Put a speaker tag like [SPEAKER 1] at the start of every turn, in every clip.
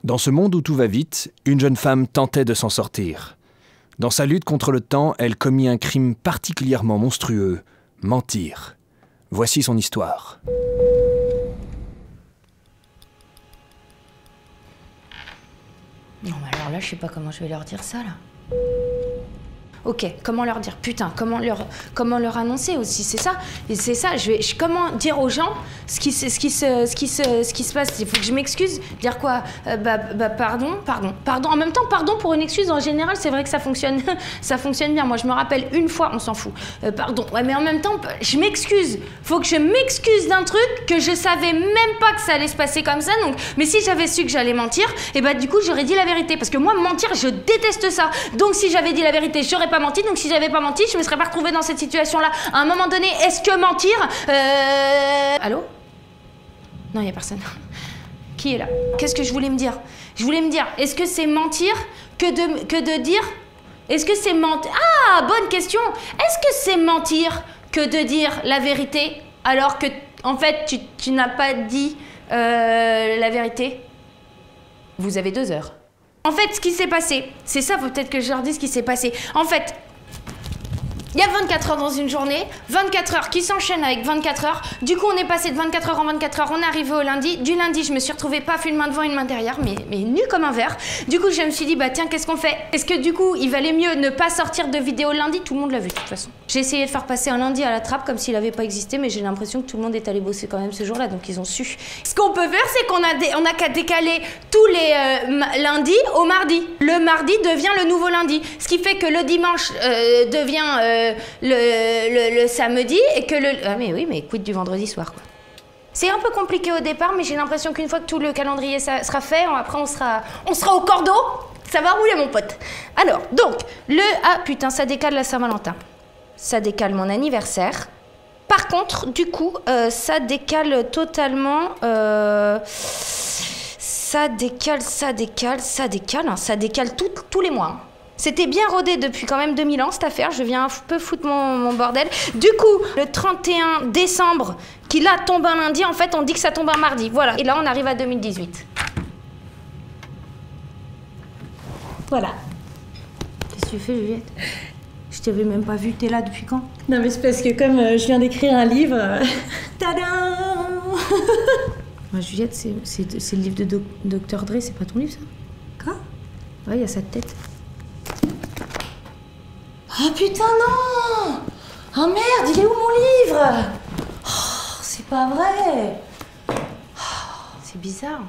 [SPEAKER 1] Dans ce monde où tout va vite, une jeune femme tentait de s'en sortir. Dans sa lutte contre le temps, elle commit un crime particulièrement monstrueux, mentir. Voici son histoire.
[SPEAKER 2] Non mais alors là, je sais pas comment je vais leur dire ça là. Ok, comment leur dire? Putain, comment leur annoncer aussi? C'est ça. Et c'est ça. Comment dire aux gens ce qui se passe? Il faut que je m'excuse. Dire quoi? Pardon. En même temps, pardon pour une excuse. En général, c'est vrai que ça fonctionne, ça fonctionne bien. Moi, je me rappelle une fois, on s'en fout. Pardon. Ouais, mais en même temps, je m'excuse. Faut que je m'excuse d'un truc que je savais même pas que ça allait se passer comme ça. Donc, mais si j'avais su que j'allais mentir, et du coup, j'aurais dit la vérité. Parce que moi, mentir, je déteste ça. Donc, si j'avais dit la vérité, j'aurais pas menti, donc si j'avais pas menti, je me serais pas retrouvée dans cette situation-là. À un moment donné, est-ce que mentir... Allô? Non, il y a personne. Qui est là? Qu'est-ce que je voulais me dire? Je voulais me dire, est-ce que c'est mentir que de dire... Est-ce que c'est mentir... Ah, bonne question. Est-ce que c'est mentir que de dire la vérité alors que, en fait, tu n'as pas dit la vérité? Vous avez 2 heures. En fait, ce qui s'est passé, c'est ça, faut peut-être que je leur dise ce qui s'est passé. En fait, il y a 24 heures dans une journée, 24 heures qui s'enchaînent avec 24 heures. Du coup, on est passé de 24 heures en 24 heures, on est arrivé au lundi. Du lundi, je me suis retrouvée paf, une main devant, une main derrière, mais nue comme un verre. Du coup, je me suis dit, tiens, qu'est-ce qu'on fait? Est-ce que du coup, il valait mieux ne pas sortir de vidéo lundi? Tout le monde l'a vu, de toute façon. J'ai essayé de faire passer un lundi à la trappe comme s'il n'avait pas existé, mais j'ai l'impression que tout le monde est allé bosser quand même ce jour-là, donc ils ont su. Ce qu'on peut faire, c'est qu'on a qu'à décaler tous les lundis au mardi. Le mardi devient le nouveau lundi, ce qui fait que le dimanche devient le samedi et que le... Ah mais oui, mais quid du vendredi soir, quoi. C'est un peu compliqué au départ, mais j'ai l'impression qu'une fois que tout le calendrier sera fait, après on sera au cordeau. Ça va rouler, mon pote. Alors, donc, Ah, putain, ça décale la Saint-Valentin. Ça décale mon anniversaire. Par contre, du coup, ça décale totalement... Ça décale tous les mois. Hein. C'était bien rodé depuis quand même 2000 ans, cette affaire. Je viens un peu foutre mon bordel. Du coup, le 31 décembre, qui là tombe un lundi, en fait, on dit que ça tombe un mardi. Voilà. Et là, on arrive à 2018. Voilà. Qu'est-ce que tu fais, Juliette? Je t'avais même pas vue. T'es là depuis quand?
[SPEAKER 3] Non, mais c'est parce que comme je viens d'écrire un livre... Tadam.
[SPEAKER 2] Juliette, c'est le livre de Dr. Dre, c'est pas ton livre, ça?
[SPEAKER 3] Quoi?
[SPEAKER 2] Ouais, il y a sa tête.
[SPEAKER 3] Oh putain, non! Oh merde, il est où mon livre? Oh, c'est pas vrai!
[SPEAKER 2] C'est bizarre.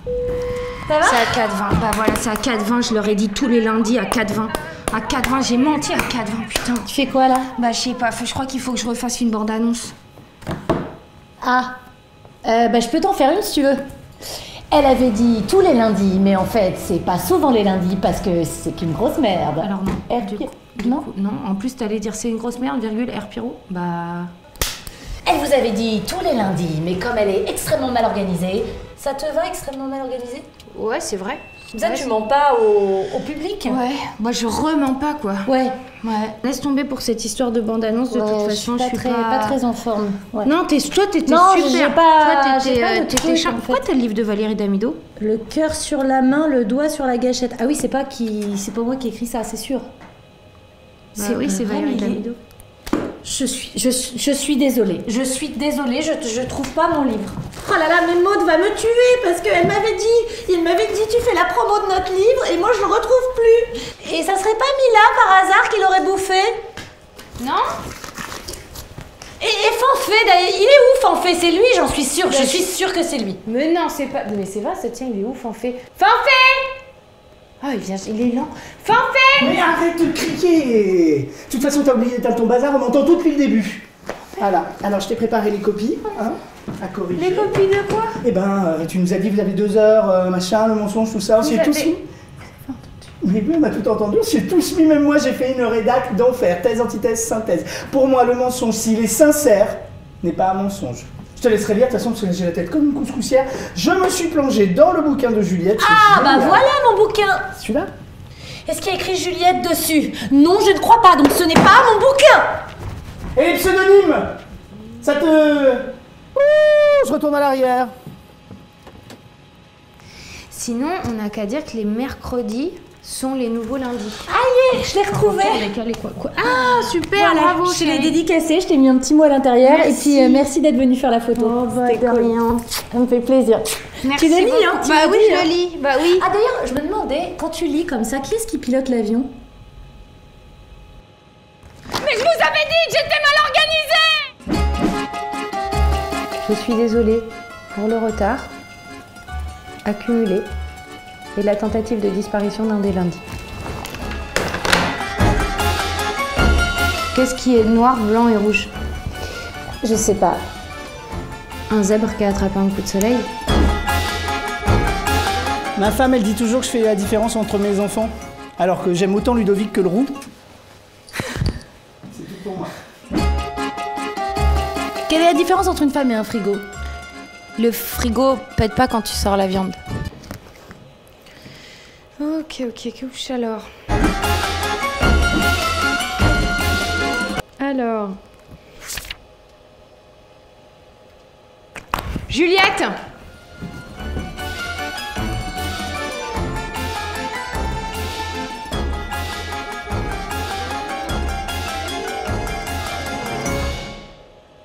[SPEAKER 3] Ça va?
[SPEAKER 2] C'est à 4,20. Bah voilà, c'est à 4,20. Je leur ai dit tous les lundis à 4,20. À 4,20, j'ai menti à 4,20, putain.
[SPEAKER 3] Tu fais quoi là?
[SPEAKER 2] Bah je sais pas, je crois qu'il faut que je refasse une bande-annonce.
[SPEAKER 3] Ah, je peux t'en faire une si tu veux. Elle avait dit tous les lundis, mais en fait, c'est pas souvent les lundis parce que c'est qu'une grosse merde.
[SPEAKER 2] Alors non.
[SPEAKER 3] Non.
[SPEAKER 2] Non, en plus t'allais dire c'est une grosse merde, virgule, R. Pirot. Bah...
[SPEAKER 3] Elle vous avait dit tous les lundis, mais comme elle est extrêmement mal organisée, ça te va extrêmement mal organisée?
[SPEAKER 2] Ouais, c'est vrai.
[SPEAKER 3] Comme ça, tu mens pas au public?
[SPEAKER 2] Ouais, moi je remens pas quoi.
[SPEAKER 3] Ouais.
[SPEAKER 2] Laisse tomber pour cette histoire de bande-annonce, de toute façon, je suis
[SPEAKER 3] pas très en forme. Ouais.
[SPEAKER 2] Non, toi t'étais
[SPEAKER 3] non,
[SPEAKER 2] super.
[SPEAKER 3] J'ai pas,
[SPEAKER 2] t'étais charmante. Pourquoi t'as le livre de Valérie Damido?
[SPEAKER 3] Le cœur sur la main, le doigt sur la gâchette. Ah oui, c'est pas moi qui ai écrit ça, c'est sûr.
[SPEAKER 2] Oui, c'est Valérie Damido.
[SPEAKER 3] Je suis désolée. Je trouve pas mon livre. Oh là là, mais Maud va me tuer parce il m'avait dit tu fais la promo de notre livre et moi je le retrouve plus. Et ça serait pas Mila par hasard qui l'aurait bouffé?
[SPEAKER 2] Non?
[SPEAKER 3] Et Fanfé d'ailleurs, il est où Fanfé? C'est lui, j'en suis sûre. Je suis sûre que c'est lui.
[SPEAKER 2] Mais non, c'est pas. Mais c'est vrai, ça tient, il est où Fanfé? Fanfé! Ah, il est lent. Fanfé!
[SPEAKER 4] Mais arrête de crier! De toute façon, t'as oublié d'éteindre ton bazar, on m'entend tout depuis le début. Voilà, alors je t'ai préparé les copies, hein, à corriger.
[SPEAKER 2] Les copies de quoi?
[SPEAKER 4] Eh ben, tu nous as dit, vous avez 2 heures, machin, le mensonge, tout ça, c'est tous mis. Mais oui, on a tout entendu, c'est tous mis, même moi j'ai fait une rédac d'enfer, thèse, antithèse, synthèse. Pour moi, le mensonge, s'il est sincère, n'est pas un mensonge. Je te laisserai lire, de toute façon, parce que j'ai la tête comme une couscoussière. Je me suis plongée dans le bouquin de Juliette.
[SPEAKER 3] Ah, bah voilà mon bouquin!
[SPEAKER 4] Celui-là?
[SPEAKER 3] Est-ce qu'il y a écrit Juliette dessus? Non, je ne crois pas, donc ce n'est pas mon bouquin!
[SPEAKER 4] Et les pseudonymes? Ça te... Ouh, je retourne à l'arrière.
[SPEAKER 2] Sinon, on n'a qu'à dire que les mercredis sont les nouveaux lundis.
[SPEAKER 3] Allez, je l'ai retrouvé.
[SPEAKER 2] Ah, super,
[SPEAKER 3] Voilà,
[SPEAKER 2] bravo.
[SPEAKER 3] je te l'ai
[SPEAKER 2] chérie.
[SPEAKER 3] dédicacé, je t'ai mis un petit mot à l'intérieur. Et
[SPEAKER 2] Merci.
[SPEAKER 3] puis merci d'être venu faire la photo.
[SPEAKER 2] Oh, bah,
[SPEAKER 3] C'était
[SPEAKER 2] de
[SPEAKER 3] cool.
[SPEAKER 2] rien.
[SPEAKER 3] Ça me fait plaisir.
[SPEAKER 2] Merci
[SPEAKER 3] Tu le lis,
[SPEAKER 2] beaucoup.
[SPEAKER 3] hein, tu
[SPEAKER 2] Bah
[SPEAKER 3] le
[SPEAKER 2] oui,
[SPEAKER 3] lis,
[SPEAKER 2] je
[SPEAKER 3] hein.
[SPEAKER 2] le lis. Bah oui.
[SPEAKER 3] Ah d'ailleurs, je me demandais, quand tu lis comme ça, qui est-ce qui pilote l'avion?
[SPEAKER 2] Mais je vous avais dit que j'étais mal organisée. Je suis désolée pour le retard accumulé et la tentative de disparition d'un des lundis. Qu'est-ce qui est noir, blanc et rouge?
[SPEAKER 3] Je sais pas.
[SPEAKER 2] Un zèbre qui a attrapé un coup de soleil?
[SPEAKER 4] Ma femme, elle dit toujours que je fais la différence entre mes enfants, alors que j'aime autant Ludovic que le roux. C'est tout pour moi.
[SPEAKER 3] Quelle est la différence entre une femme et un frigo?
[SPEAKER 2] Le frigo pète pas quand tu sors la viande. Ok, couche alors. Alors... Juliette!